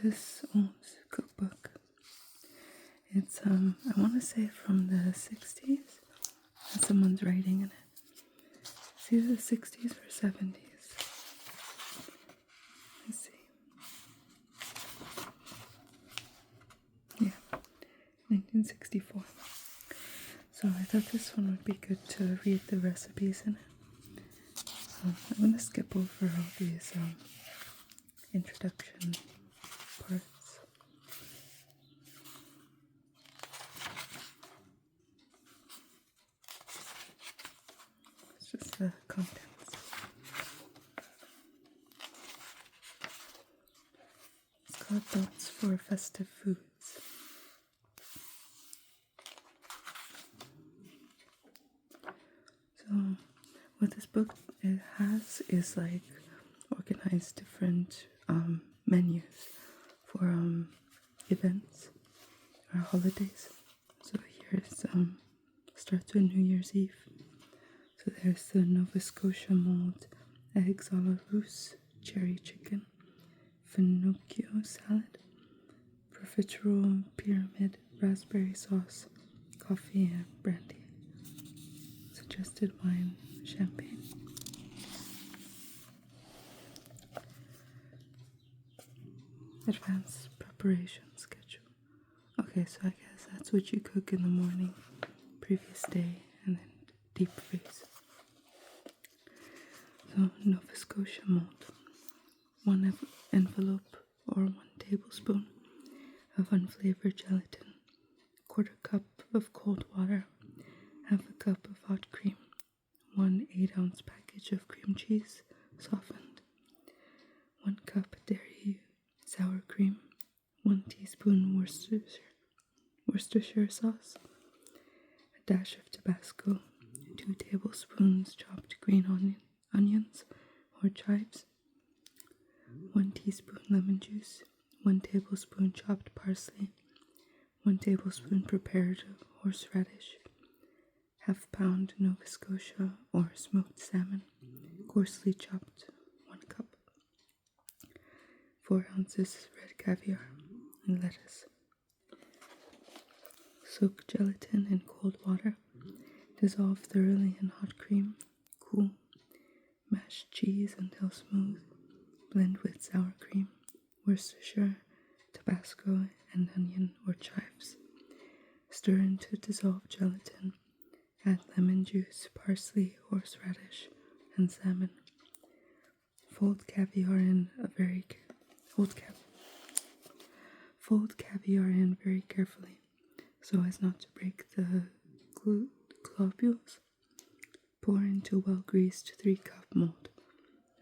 this old cookbook. It's I want to say from the 60s, and someone's writing in it. It's either the 60s or 70s. Let's see. Yeah, 1964. So I thought this one would be good to read the recipes in it. I'm going to skip over all these introduction parts. It's just the contents. It's called Thoughts for Festive Foods. So what this book it has is like organized different menus for events or holidays. So here's starts with New Year's Eve. So there's the Nova Scotia mold, eggs a la Russe, cherry chicken, finocchio salad, profiterole pyramid, raspberry sauce, coffee and brandy. Suggested wine, champagne. Advanced preparation schedule. Okay, so I guess that's what you cook in the morning, previous day, and then deep freeze. So Nova Scotia mold. 1 envelope or 1 tablespoon of unflavored gelatin, 1/4 cup of cold water, 1/2 cup of hot cream, 1 8-ounce package of cream cheese, softened, 1 cup dairy sour cream, 1 teaspoon Worcestershire sauce, a dash of Tabasco, 2 tablespoons chopped green onions or chives, 1 teaspoon lemon juice, 1 tablespoon chopped parsley, 1 tablespoon prepared horseradish, 1/2 pound Nova Scotia or smoked salmon, coarsely chopped, 1 cup, 4 ounces red caviar, and lettuce. Soak gelatin in cold water, dissolve thoroughly in hot cream, cool, mash cheese until smooth, blend with sour cream, Worcestershire, Tabasco, and onion or chives. Stir into dissolved gelatin, add lemon juice, parsley, horseradish, and salmon. Fold caviar in very carefully so as not to break the globules. Pour into well-greased 3-cup mold.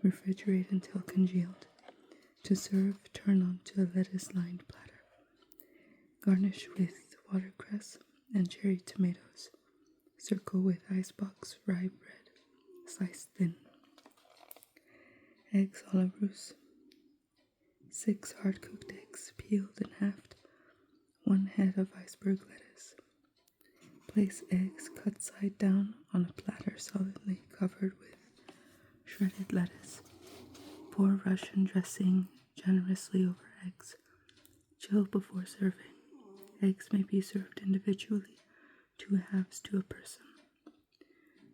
Refrigerate until congealed. To serve, turn onto a lettuce-lined platter. Garnish with watercress and cherry tomatoes. Circle with icebox rye bread, sliced thin. Eggs a la Russe. 6 hard-cooked eggs, peeled and halved. 1 head of iceberg lettuce. Place eggs cut side down on a platter solidly covered with shredded lettuce. Pour Russian dressing generously over eggs. Chill before serving. Eggs may be served individually, 2 halves to a person.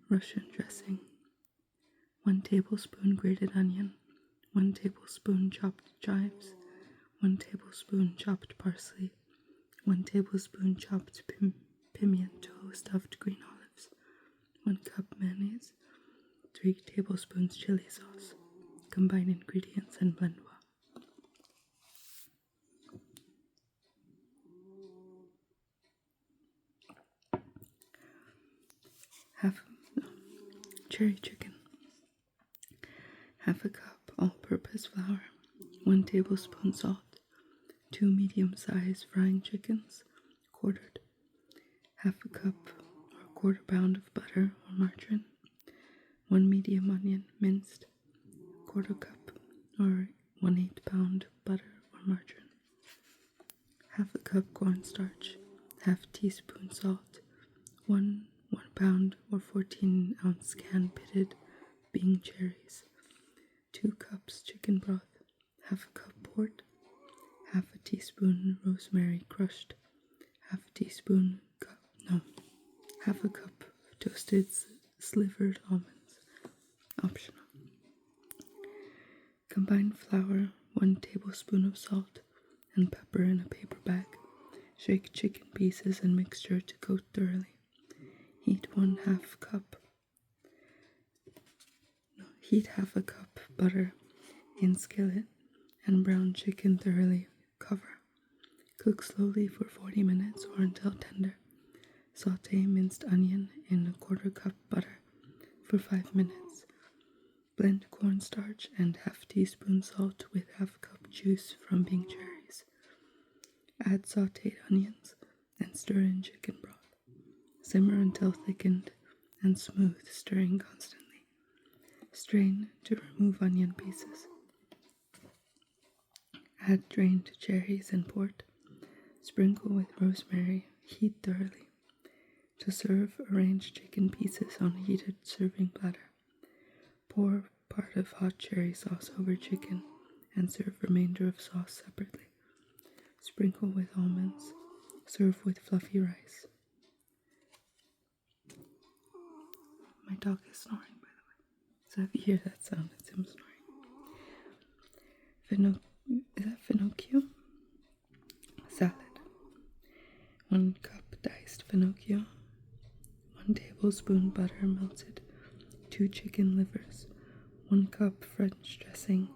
Russian dressing. 1 tablespoon grated onion, 1 tablespoon chopped chives, 1 tablespoon chopped parsley, 1 tablespoon chopped pimiento stuffed green olives, 1 cup mayonnaise, 3 tablespoons chili sauce. Combine ingredients and blend well. Cherry chicken. 1/2 cup all-purpose flour, 1 tablespoon salt, 2 medium-sized frying chickens, quartered, 1/2 cup or 1/4 pound of butter or margarine, 1 medium onion minced, 1/4 cup or 1/8 pound butter or margarine, 1/2 cup cornstarch, 1/2 teaspoon salt, 1 pound or 14-ounce can pitted Bing cherries, 2 cups chicken broth, 1/2 cup port, half a teaspoon rosemary crushed, half a cup of toasted slivered almonds, optional. Combine flour, 1 tablespoon of salt, and pepper in a paper bag. Shake chicken pieces and mixture to coat thoroughly. Heat half a cup butter in skillet and brown chicken thoroughly. Cover. Cook slowly for 40 minutes or until tender. Sauté minced onion in a 1/4 cup butter for 5 minutes. Blend cornstarch and half teaspoon salt with half cup juice from pink cherries. Add sautéed onions and stir in chicken broth. Simmer until thickened and smooth, stirring constantly. Strain to remove onion pieces. Add drained cherries and port. Sprinkle with rosemary. Heat thoroughly. To serve, arrange chicken pieces on a heated serving platter. Pour part of hot cherry sauce over chicken and serve remainder of sauce separately. Sprinkle with almonds. Serve with fluffy rice. My dog is snoring, by the way. So if you hear that sound, it's him snoring. Is that finocchio? Salad. 1 cup diced finocchio. 1 tablespoon butter melted. 2 chicken livers. 1 cup French dressing.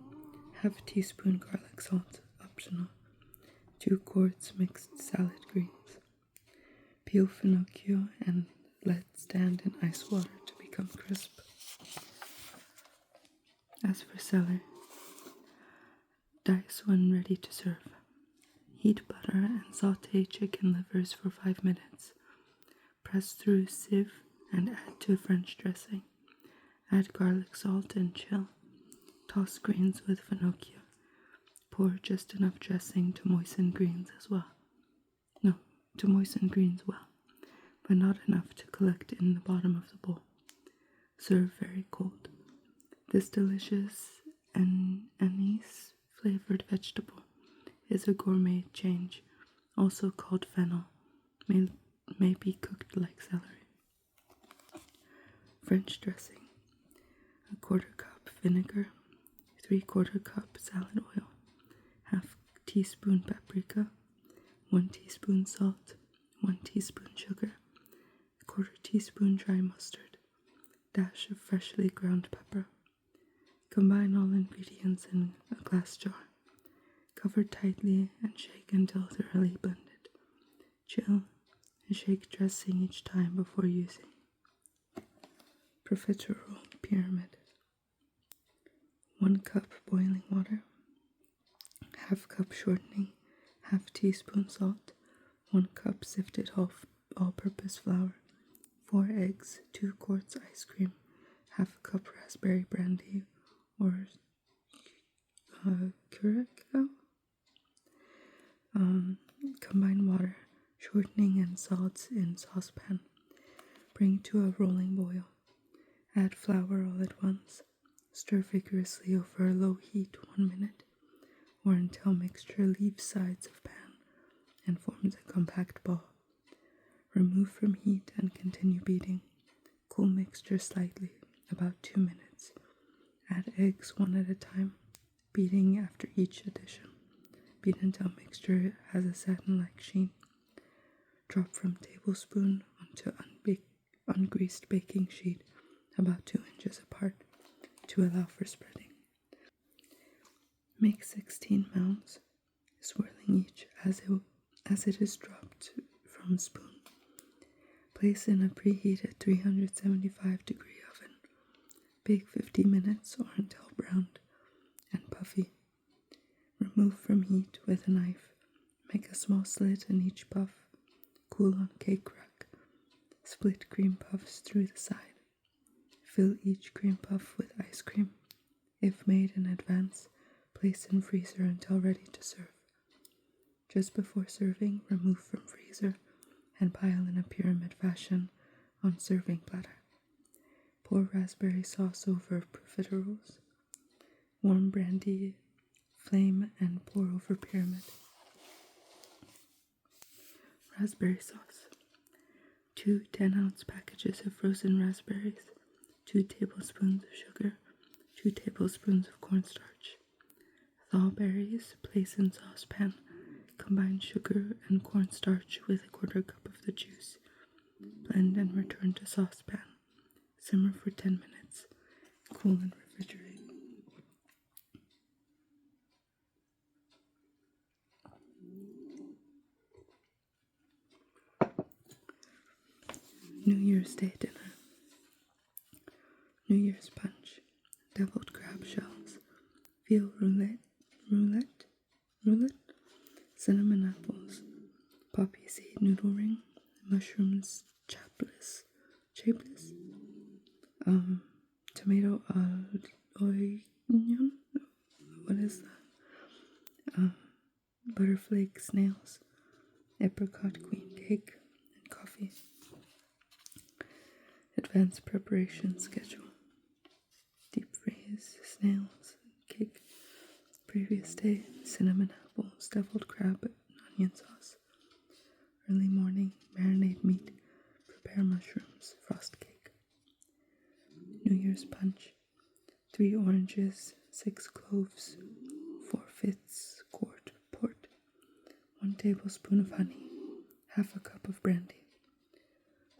Half teaspoon garlic salt, optional. 2 quarts mixed salad greens. Peel finocchio and let stand in ice water to become crisp. As for celery, dice when ready to serve. Heat butter and sauté chicken livers for 5 minutes. Press through sieve and add to French dressing. Add garlic salt and chill. Toss greens with finocchio. Pour just enough dressing to moisten greens well, but not enough to collect in the bottom of the bowl. Serve very cold. This delicious anise flavored vegetable is a gourmet change, also called fennel, may be cooked like celery. French dressing. 1/4 cup vinegar, 3/4 cup salad oil, half teaspoon paprika, 1 teaspoon salt, 1 teaspoon sugar, 1/4 teaspoon dry mustard, dash of freshly ground pepper. Combine all ingredients in a glass jar. Cover tightly and shake until thoroughly blended. Chill and shake dressing each time before using. Profiterole pyramid. 1 cup boiling water, half cup shortening, half teaspoon salt, 1 cup sifted all-purpose flour, 4 eggs, 2 quarts ice cream, half a cup raspberry brandy or curacao. Combine water, shortening, and salts in saucepan. Bring to a rolling boil. Add flour all at once. Stir vigorously over a low heat 1 minute, or until mixture leaves sides of pan and forms a compact ball. Remove from heat and continue beating. Cool mixture slightly, about 2 minutes. Add eggs 1 at a time, beating after each addition. Beat until mixture has a satin-like sheen. Drop from tablespoon onto ungreased baking sheet about 2 inches apart to allow for spreading. Make 16 mounds, swirling each as it is dropped from spoon. Place in a preheated 375-degree oven. Bake 50 minutes or until browned and puffy. Remove from heat with a knife. Make a small slit in each puff. Cool on cake rack. Split cream puffs through the side. Fill each cream puff with ice cream. If made in advance, place in freezer until ready to serve. Just before serving, remove from freezer and pile in a pyramid fashion on serving platter. Pour raspberry sauce over profiteroles. Warm brandy, flame, and pour over pyramid. raspberry sauce. 2 10-ounce packages of frozen raspberries, 2 tablespoons of sugar, 2 tablespoons of cornstarch. Thaw berries, place in saucepan. Combine sugar and cornstarch with a quarter cup of the juice. Blend and return to saucepan. Simmer for 10 minutes. Cool and refrigerate. New Year's Day dinner. New Year's punch. Deviled crab shells. Veal roulette, cinnamon apples, poppy seed noodle ring, mushrooms chapeless, tomato oignon, what is that? Butterflake snails, apricot queen cake, and coffee. Advanced preparation schedule. Deep freeze snails, cake. Previous day, cinnamon apples, deviled crab, and onion sauce. Early morning, marinate meat, prepare mushrooms, frost cake. New Year's punch. 3 oranges, 6 cloves, 4/5 quart port, 1 tablespoon of honey, half a cup of brandy.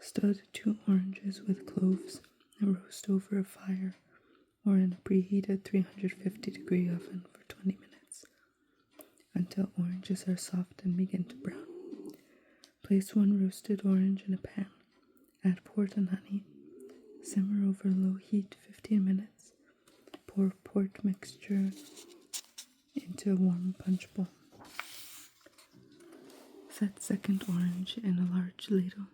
Stud 2 oranges with cloves and roast over a fire or in a preheated 350-degree oven for 20 minutes until oranges are soft and begin to brown. Place 1 roasted orange in a pan. Add port and honey. Simmer over low heat 15 minutes. Pour port mixture into a warm punch bowl. Set second orange in a large ladle.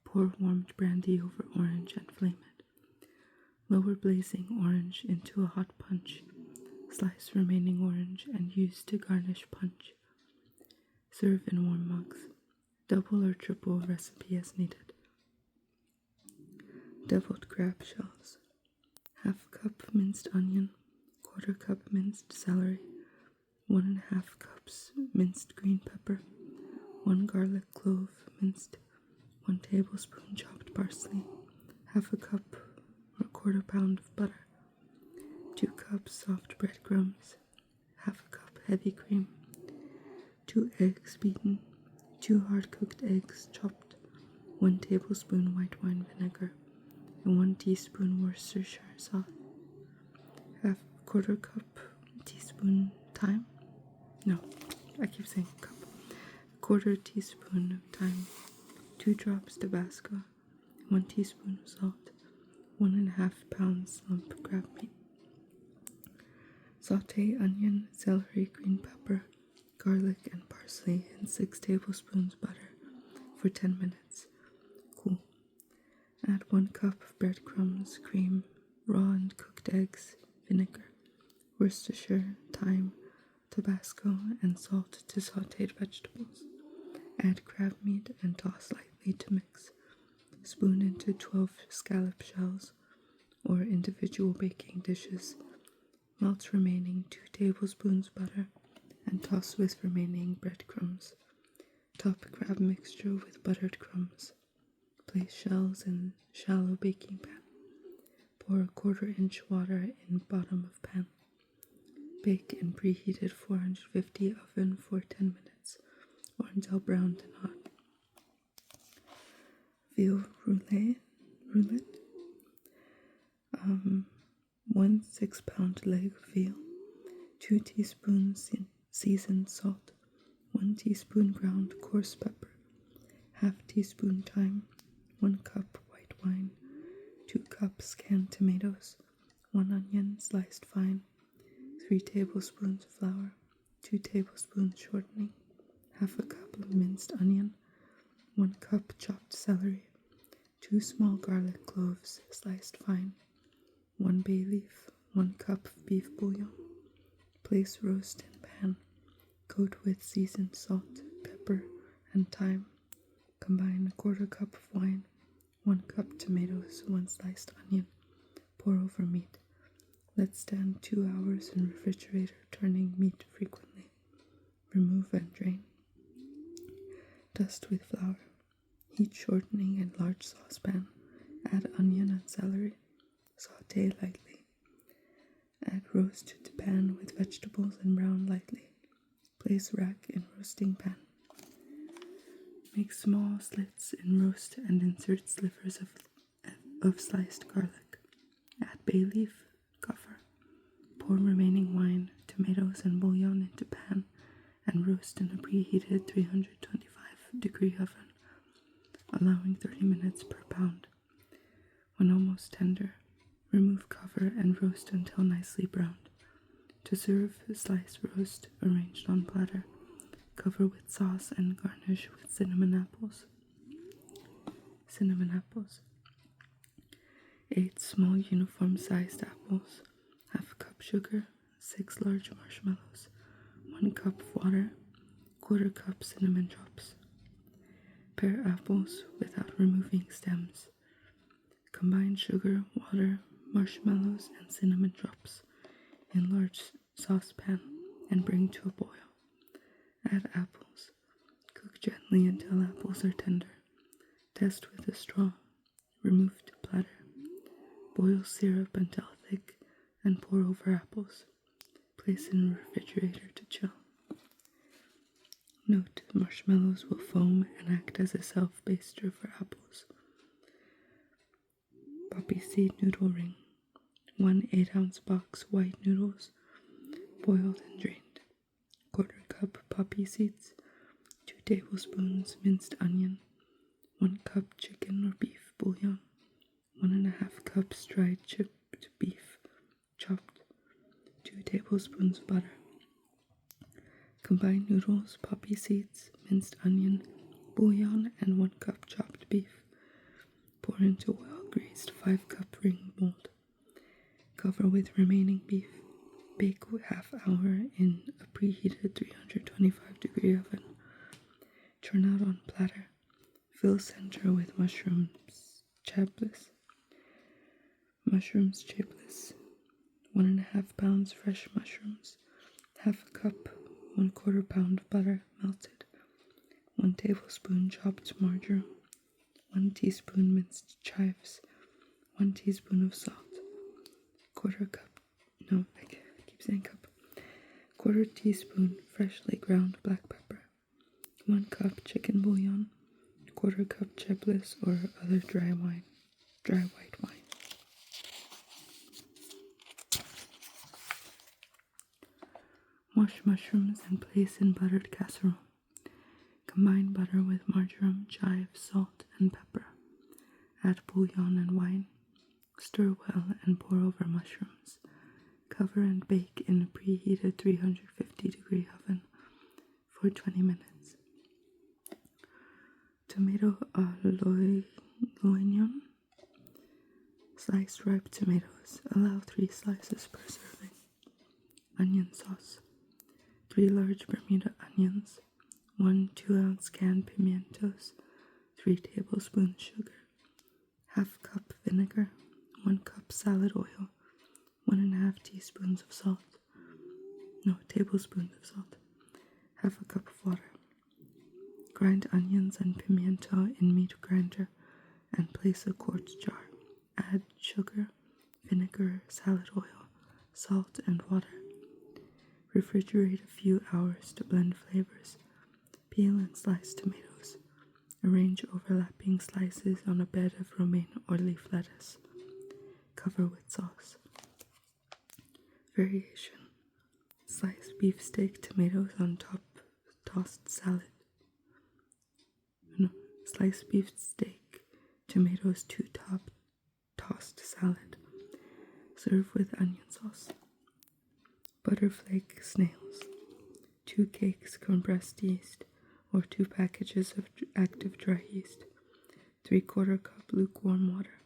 Pour warmed brandy over orange and flame it. Lower blazing orange into a hot punch. Slice remaining orange and use to garnish punch. Serve in warm mugs. Double or triple recipe as needed. Deviled crab shells. Half cup minced onion, quarter cup minced celery, 1.5 cups minced green pepper, 1 garlic clove minced, 1 tablespoon chopped parsley, half a cup or quarter pound of butter, 2 cups soft breadcrumbs, half a cup heavy cream, 2 eggs beaten, 2 hard-cooked eggs chopped, 1 tablespoon white wine vinegar, and 1 teaspoon Worcestershire sauce, half quarter cup teaspoon thyme, quarter teaspoon of thyme, 2 drops Tabasco, 1 teaspoon of salt, 1.5 pounds lump crab meat. Sauté onion, celery, green pepper, garlic, and parsley in 6 tablespoons butter for 10 minutes. Cool. Add 1 cup of breadcrumbs, cream, raw and cooked eggs, vinegar, Worcestershire, thyme, Tabasco, and salt to sautéed vegetables. Add crab meat and toss lightly to mix. Spoon into 12 scallop shells or individual baking dishes. Melt remaining 2 tablespoons butter and toss with remaining breadcrumbs. Top crab mixture with buttered crumbs. Place shells in shallow baking pan. Pour a 1/4 inch water in bottom of pan. Bake in preheated 450 oven for 10 minutes or until browned and hot. Veal roulette. 1 6-pound leg of veal, 2 teaspoons seasoned salt, 1 teaspoon ground coarse pepper, half teaspoon thyme, 1 cup white wine, 2 cups canned tomatoes, 1 onion sliced fine, 3 tablespoons flour, 2 tablespoons shortening, half a cup of minced onion, 1 cup chopped celery, 2 small garlic cloves sliced fine, 1 bay leaf, 1 cup of beef bouillon. Place roast in pan. Coat with seasoned salt, pepper, and thyme. Combine a 1/4 cup of wine, 1 cup tomatoes, 1 sliced onion. Pour over meat. Let stand 2 hours in refrigerator, turning meat frequently. Remove and drain. Dust with flour. Heat shortening in large saucepan. Add onion and celery. Saute lightly. Add roast to pan with vegetables and brown lightly. Place rack in roasting pan. Make small slits in roast and insert slivers of sliced garlic. Add bay leaf, cover. Pour remaining wine, tomatoes, and bouillon into pan and roast in a preheated 325-degree oven, allowing 30 minutes per pound. When almost tender, remove cover and roast until nicely browned. To serve, slice roast arranged on platter. Cover with sauce and garnish with cinnamon apples. 8 small uniform-sized apples, half cup sugar, 6 large marshmallows, 1 cup of water, 1/4 cup cinnamon drops. Pare apples without removing stems. Combine sugar, water, marshmallows, and cinnamon drops in large saucepan and bring to a boil. Add apples. Cook gently until apples are tender. Test with a straw. Remove to platter. Boil syrup until thick and pour over apples. Place in refrigerator to chill. Note: marshmallows will foam and act as a self-baster for apples. Poppy seed noodle ring. 1 8-ounce box white noodles, boiled and drained. 1/4 cup poppy seeds. 2 tablespoons minced onion. 1 cup chicken or beef bouillon. 1½ cups dried chipped beef, chopped. 2 tablespoons butter. Combine noodles, poppy seeds, minced onion, bouillon, and 1 cup chopped beef. Pour into well-greased 5-cup ring mold. Cover with remaining beef. Bake half hour in a preheated 325-degree oven. Turn out on platter. Fill center with mushrooms chipless. 1½ pounds fresh mushrooms. Half a cup, 1/4 pound of butter melted. 1 tablespoon chopped marjoram. 1 teaspoon minced chives. 1 teaspoon of salt. 1/4 teaspoon freshly ground black pepper. 1 cup chicken bouillon. 1/4 cup chipless or other dry white wine. Wash mushrooms and place in buttered casserole. Combine butter with marjoram, chives, salt, and pepper. Add bouillon and wine. Stir well and pour over mushrooms. Cover and bake in a preheated 350-degree oven for 20 minutes. Tomato à l'oignon. Sliced ripe tomatoes. Allow 3 slices per serving. Onion sauce. 3 large Bermuda onions. 1 2-ounce canned pimientos. 3 tablespoons sugar. Half cup vinegar. 1 cup salad oil. 1½ tablespoons of salt. Half a cup of water. Grind onions and pimiento in meat grinder and place a quart jar. Add sugar, vinegar, salad oil, salt, and water. Refrigerate a few hours to blend flavors. Peel and slice tomatoes. Arrange overlapping slices on a bed of romaine or leaf lettuce. Cover with sauce. Variation. Slice beefsteak tomatoes on top, tossed salad. Slice beefsteak tomatoes to top, tossed salad. Serve with onion sauce. Butterflake snails. 2 cakes compressed yeast or 2 packages of active dry yeast. 3/4 cup lukewarm water.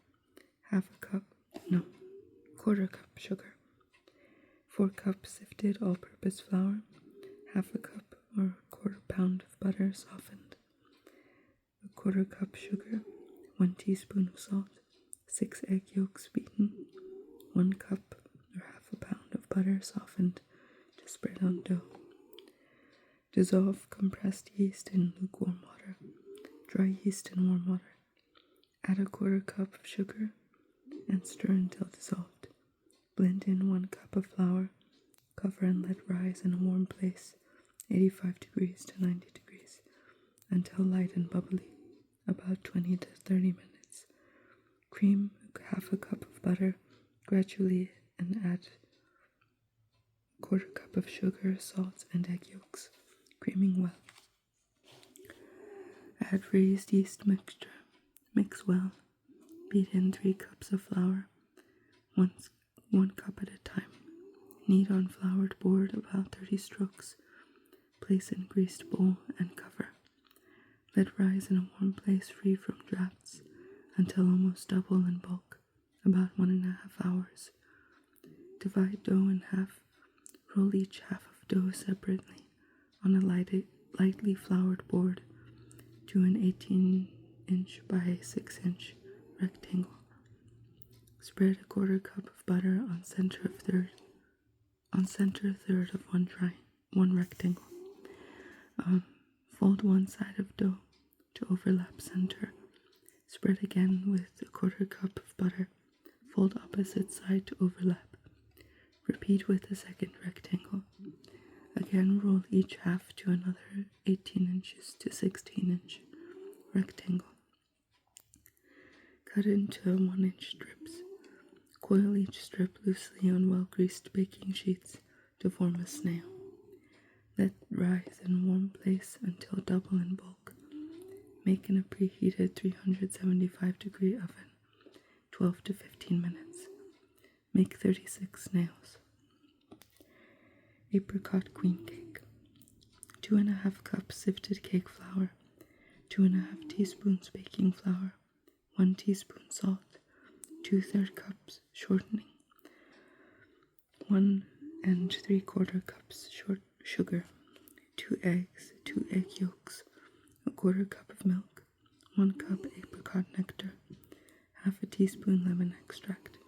1/4 cup sugar. 4 cups sifted all-purpose flour. 1/2 cup or 1/4 pound of butter softened. 1/4 cup sugar. 1 teaspoon of salt. 6 egg yolks beaten. 1 cup or 1/2 pound of butter softened to spread on dough. Dissolve compressed yeast in lukewarm water. Dry yeast in warm water. Add a quarter cup of sugar and stir until dissolved. Blend in 1 cup of flour. Cover and let rise in a warm place, 85 degrees to 90 degrees, until light and bubbly, about 20 to 30 minutes. Cream half a cup of butter gradually and add a quarter cup of sugar, salt, and egg yolks, creaming well. Add raised yeast mixture. Mix well. Beat in 3 cups of flour, 1 cup at a time. Knead on floured board about 30 strokes. Place in greased bowl and cover. Let rise in a warm place free from drafts until almost double in bulk, about 1.5 hours. Divide dough in half. Roll each half of dough separately on a lightly floured board to an 18-inch by 6-inch rectangle. Spread a quarter cup of butter on center third of one rectangle. Fold one side of dough to overlap center. Spread again with a quarter cup of butter. Fold opposite side to overlap. Repeat with the second rectangle. Again, roll each half to another 18 inches to 16-inch rectangle. Cut into 1-inch strips. Coil each strip loosely on well-greased baking sheets to form a snail. Let rise in a warm place until double in bulk. Make in a preheated 375-degree oven, 12 to 15 minutes. Make 36 snails. Apricot queen cake. 2.5 cups sifted cake flour, 2.5 teaspoons baking flour, 1 teaspoon salt, 2/3 cups shortening, 1 3/4 cups sugar, 2 eggs, 2 egg yolks, a quarter cup of milk, 1 cup apricot nectar, half a teaspoon lemon extract.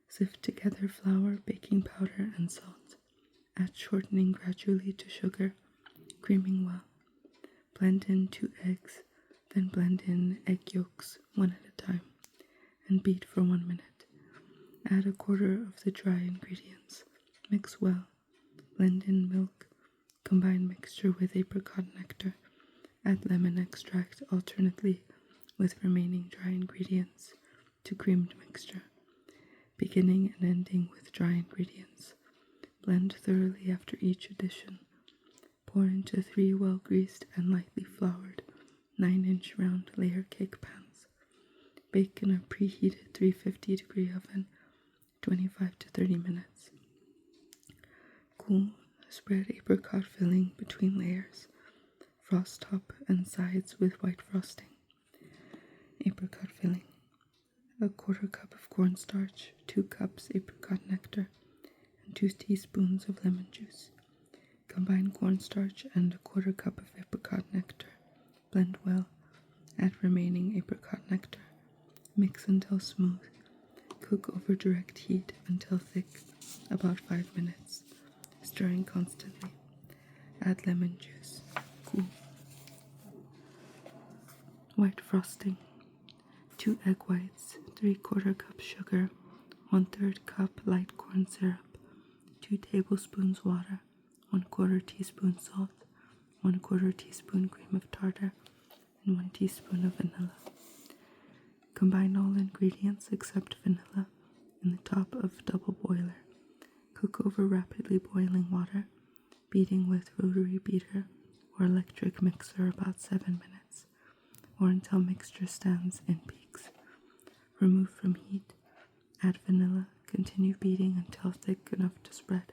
Sift together flour, baking powder, and salt. Add shortening gradually to sugar, creaming well. Blend in 2 eggs, then blend in egg yolks, 1 at a time, and beat for 1 minute. Add a quarter of the dry ingredients. Mix well. Blend in milk. Combine mixture with apricot nectar. Add lemon extract alternately with remaining dry ingredients to creamed mixture, beginning and ending with dry ingredients. Blend thoroughly after each addition. Pour into 3 well-greased and lightly floured 9-inch round layer cake pans. Bake in a preheated 350-degree oven, 25 to 30 minutes. Cool. Spread apricot filling between layers. Frost top and sides with white frosting. Apricot filling. A quarter cup of cornstarch, 2 cups apricot nectar, and 2 teaspoons of lemon juice. Combine cornstarch and a quarter cup of apricot nectar. Blend well. Add remaining apricot nectar. Mix until smooth. Cook over direct heat until thick, about 5 minutes, stirring constantly. Add lemon juice. Cool. White frosting. 2 egg whites, 3/4 cup sugar, 1/3 cup light corn syrup, 2 tablespoons water, 1/4 teaspoon salt, 1/4 teaspoon cream of tartar, and 1 teaspoon of vanilla. Combine all ingredients except vanilla in the top of double boiler. Cook over rapidly boiling water, beating with rotary beater or electric mixer about 7 minutes, or until mixture stands in peaks. Remove from heat, add vanilla, continue beating until thick enough to spread.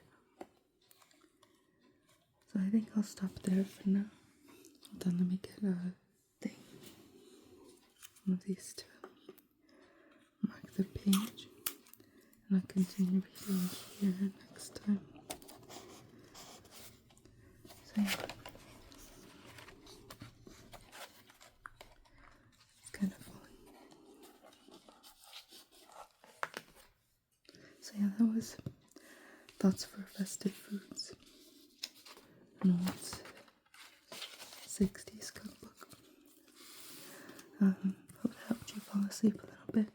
So I think I'll stop there for now. Hold on, let me get a thing. One of these two. Mark the page, and I'll continue reading here next time. So yeah. It's kind of falling. So yeah, that was thoughts for festive foods. an old 60s cookbook. Hope it helped you fall asleep a little bit.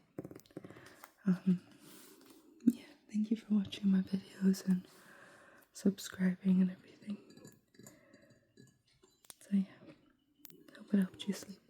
Yeah, thank you for watching my videos and subscribing and everything. So yeah, hope it helped you sleep.